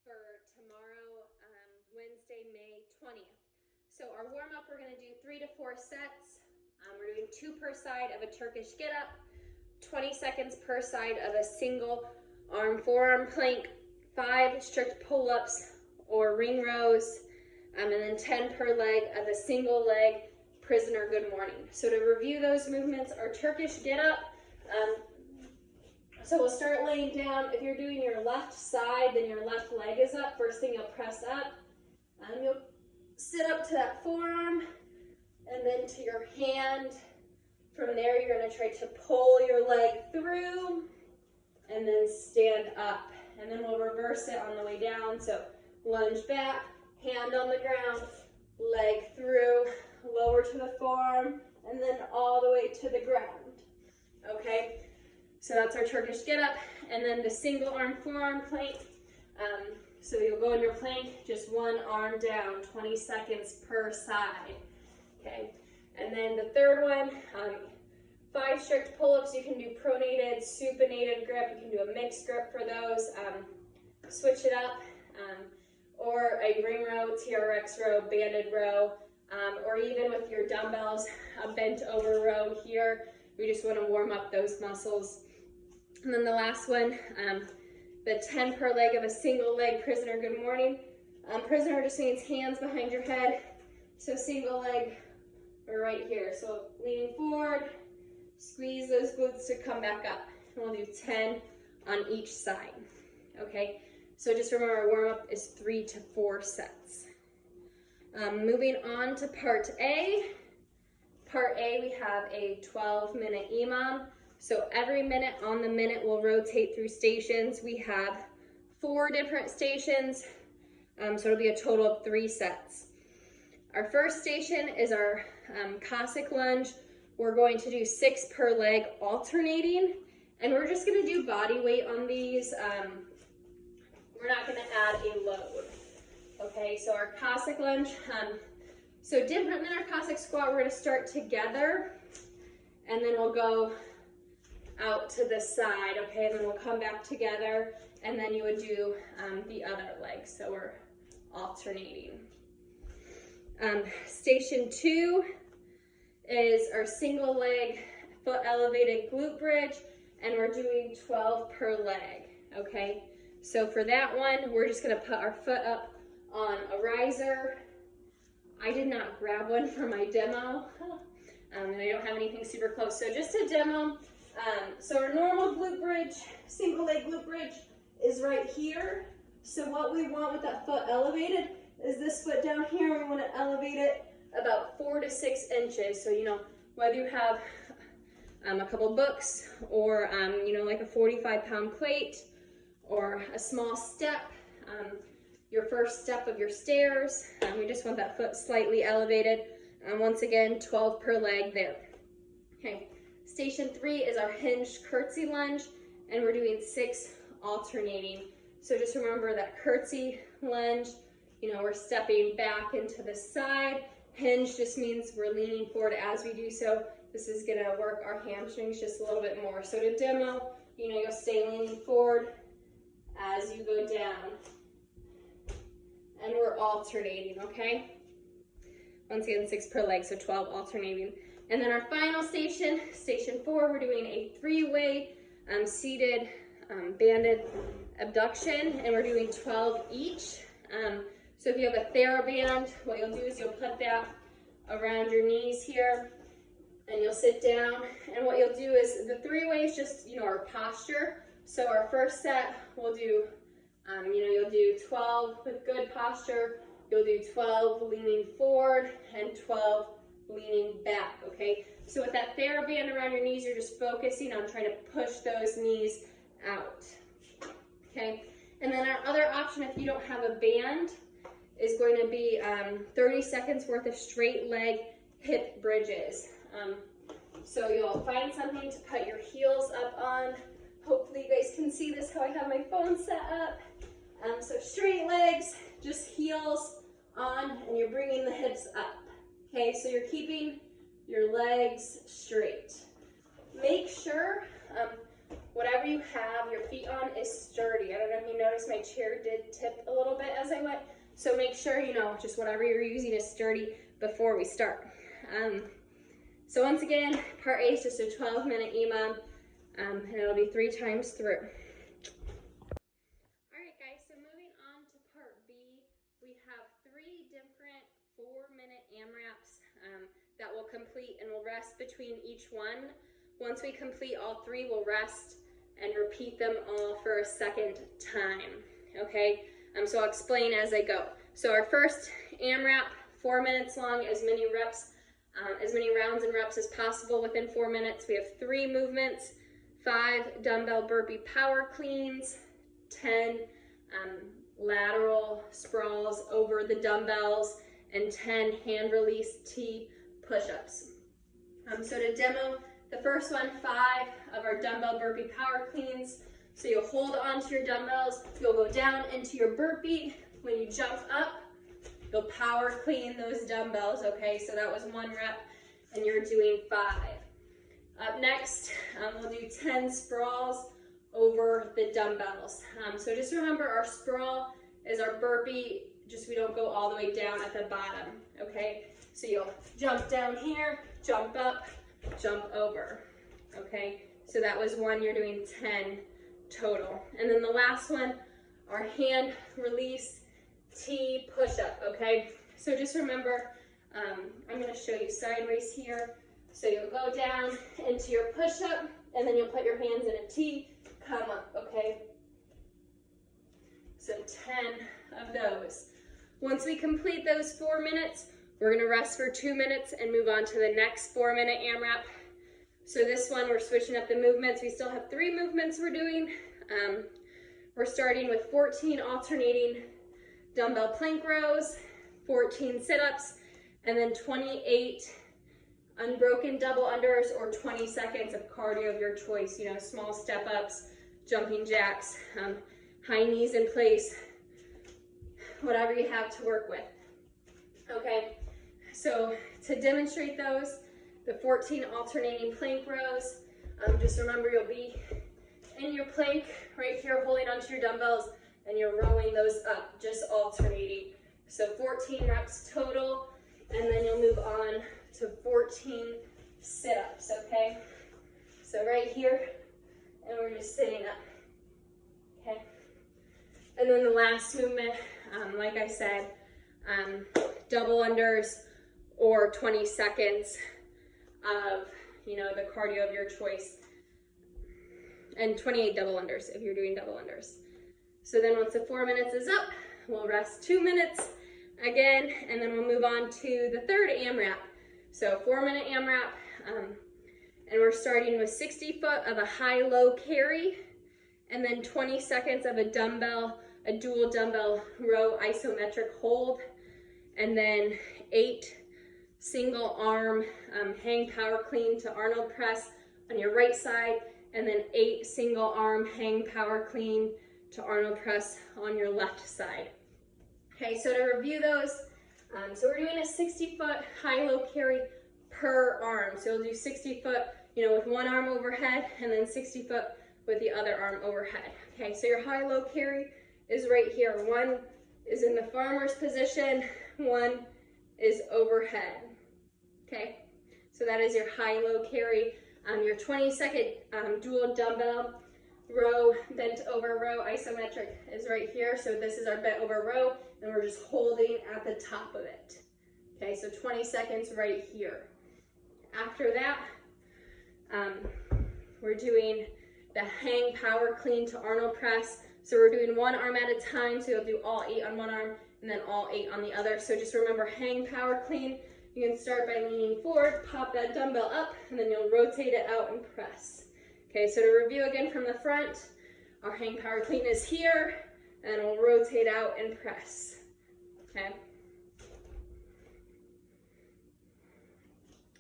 for tomorrow, Wednesday, May 20th. So our warm-up, we're going to do 3 to 4 sets. We're doing 2 per side of a Turkish get-up, 20 seconds per side of a single arm forearm plank, 5 strict pull-ups or ring rows, and then 10 per leg of a single leg prisoner good morning. So to review those movements, our Turkish get-up, so we'll start laying down. If you're doing your left side, then your left leg is up. First thing you'll press up, and you'll sit up to that forearm, and then to your hand. From there, you're going to try to pull your leg through, and then stand up. And then we'll reverse it on the way down. So lunge back, hand on the ground, leg through, lower to the forearm, and then all the way to the ground. Okay? So that's our Turkish get-up, and then the single arm forearm plank. So you'll go in your plank, just one arm down, 20 seconds per side. Okay, and then the third one, 5 strict pull-ups. You can do pronated, supinated grip. You can do a mixed grip for those. Switch it up, or a ring row, TRX row, banded row, or even with your dumbbells, a bent over row here. We just want to warm up those muscles. And then the last one, the 10 per leg of a single leg prisoner good morning. Prisoner just means hands behind your head. So single leg, we're right here. So leaning forward, squeeze those glutes to come back up. And we'll do 10 on each side. Okay, so just remember our warm up is 3 to 4 sets. Moving on to part A. Part A, we have a 12-minute EMOM. So every minute on the minute, we'll rotate through stations. We have 4 different stations, so it'll be a total of 3 sets. Our first station is our Cossack lunge. We're going to do 6 per leg alternating, and we're just gonna do body weight on these. We're not gonna add a load. Okay, so our Cossack lunge, so different than our Cossack squat, we're gonna start together, and then we'll go out to the side, okay, and then we'll come back together, and then you would do the other leg, so we're alternating. Station 2 is our single leg foot elevated glute bridge, and we're doing 12 per leg, okay? So for that one, we're just gonna put our foot up on a riser. I did not grab one for my demo, and I don't have anything super close, so just a demo. So our normal glute bridge, single leg glute bridge is right here. So what we want with that foot elevated is this foot down here. We want to elevate it about 4 to 6 inches. So, you know, whether you have a couple books or, you know, like a 45-pound plate or a small step, your first step of your stairs, we just want that foot slightly elevated. Once again, 12 per leg there. Okay. Station 3 is our hinged curtsy lunge, and we're doing 6 alternating. So just remember that curtsy lunge, you know, we're stepping back into the side. Hinge just means we're leaning forward as we do so. This is gonna work our hamstrings just a little bit more. So to demo, you know, you'll stay leaning forward as you go down. And we're alternating, okay? Once again, 6 per leg, so 12 alternating. And then our final station, station 4, we're doing a 3-way seated banded abduction, and we're doing 12 each. So if you have a TheraBand, what you'll do is you'll put that around your knees here, and you'll sit down. And what you'll do is the 3-way is just, you know, our posture. So our first set, we'll do, you know, you'll do 12 with good posture. You'll do 12 leaning forward and 12 leaning back, okay? So with that TheraBand around your knees, you're just focusing on trying to push those knees out, okay? And then our other option, if you don't have a band, is going to be 30 seconds worth of straight leg hip bridges. So you'll find something to put your heels up on. Hopefully you guys can see this, how I have my phone set up. So straight legs, just heels on, and you're bringing the hips up. Okay, so you're keeping your legs straight. Make sure whatever you have your feet on is sturdy. I don't know if you noticed noticed my chair did tip a little bit as I went. So make sure, you know, just whatever you're using is sturdy before we start. So once again, part A is just a 12-minute EMOM, and it'll be 3 times through. All right, guys, so moving on to part B, we have 3 different 4-minute AMRAPs that we'll complete, and we'll rest between each one. Once we complete all 3, we'll rest and repeat them all for a second time, okay? So I'll explain as I go. So our first AMRAP, 4 minutes long, as many reps, as many rounds and reps as possible within 4 minutes. We have 3 movements, 5 dumbbell burpee power cleans, 10 lateral sprawls over the dumbbells, and 10 hand release T push-ups. So to demo the first one, 5 of our dumbbell burpee power cleans. So you'll hold onto your dumbbells, you'll go down into your burpee. When you jump up, you'll power clean those dumbbells, okay? So that was 1 rep, and you're doing 5. Up next, we'll do 10 sprawls over the dumbbells. So just remember, our sprawl is our burpee, just we don't go all the way down at the bottom, okay? So you'll jump down here, jump up, jump over, okay? So that was 1, you're doing 10 total. And then the last one, our hand release T push-up, okay? So just remember, I'm gonna show you sideways here. So you'll go down into your push-up, and then you'll put your hands in a T, come up, okay? So 10 of those. Once we complete those 4 minutes, we're gonna rest for 2 minutes and move on to the next 4-minute AMRAP. So this one, we're switching up the movements. We still have 3 movements we're doing. We're starting with 14 alternating dumbbell plank rows, 14 sit-ups, and then 28 unbroken double unders or 20 seconds of cardio of your choice. You know, small step-ups, jumping jacks, high knees in place, whatever you have to work with. Okay, so to demonstrate those, the 14 alternating plank rows, just remember you'll be in your plank right here holding onto your dumbbells, and you're rowing those up, just alternating. So 14 reps total, and then you'll move on to 14 sit-ups, okay? So right here, and we're just sitting up, okay? And then the last movement, like I said, double unders or 20 seconds of, you know, the cardio of your choice, and 28 double unders if you're doing double unders. So then once the 4 minutes is up, we'll rest 2 minutes again, and then we'll move on to the third AMRAP. So 4-minute AMRAP, and we're starting with 60 foot of a high-low carry, and then 20 seconds of a dual dumbbell row isometric hold, and then 8 single arm hang power clean to Arnold press on your right side, and then 8 single arm hang power clean to Arnold press on your left side. Okay, so to review those, so we're doing a 60 foot high-low carry per arm. So you'll do 60 foot, you know, with one arm overhead, and then 60 foot with the other arm overhead. Okay, so your high-low carry is right here. One is in the farmer's position, one is overhead. Okay, so that is your high-low carry. Your 20-second dual dumbbell row, bent over row isometric is right here. So this is our bent over row, and we're just holding at the top of it. Okay, so 20 seconds right here. After that, we're doing the hang power clean to Arnold press. So we're doing one arm at a time, so you'll do all 8 on one arm and then all 8 on the other. So just remember, hang power clean. You can start by leaning forward, pop that dumbbell up, and then you'll rotate it out and press. Okay, so to review again from the front, our hang power clean is here, and we'll rotate out and press. Okay.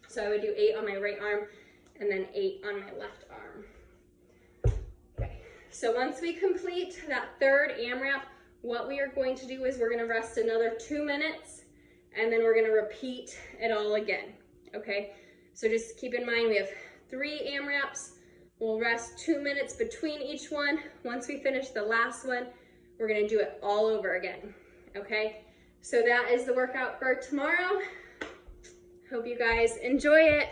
So I would do 8 on my right arm and then 8 on my left arm. Okay, so once we complete that third AMRAP, what we are going to do is we're going to rest another 2 minutes, and then we're going to repeat it all again. Okay, so just keep in mind we have 3 AMRAPs. We'll rest 2 minutes between each one. Once we finish the last one, we're gonna do it all over again, okay? So that is the workout for tomorrow. Hope you guys enjoy it.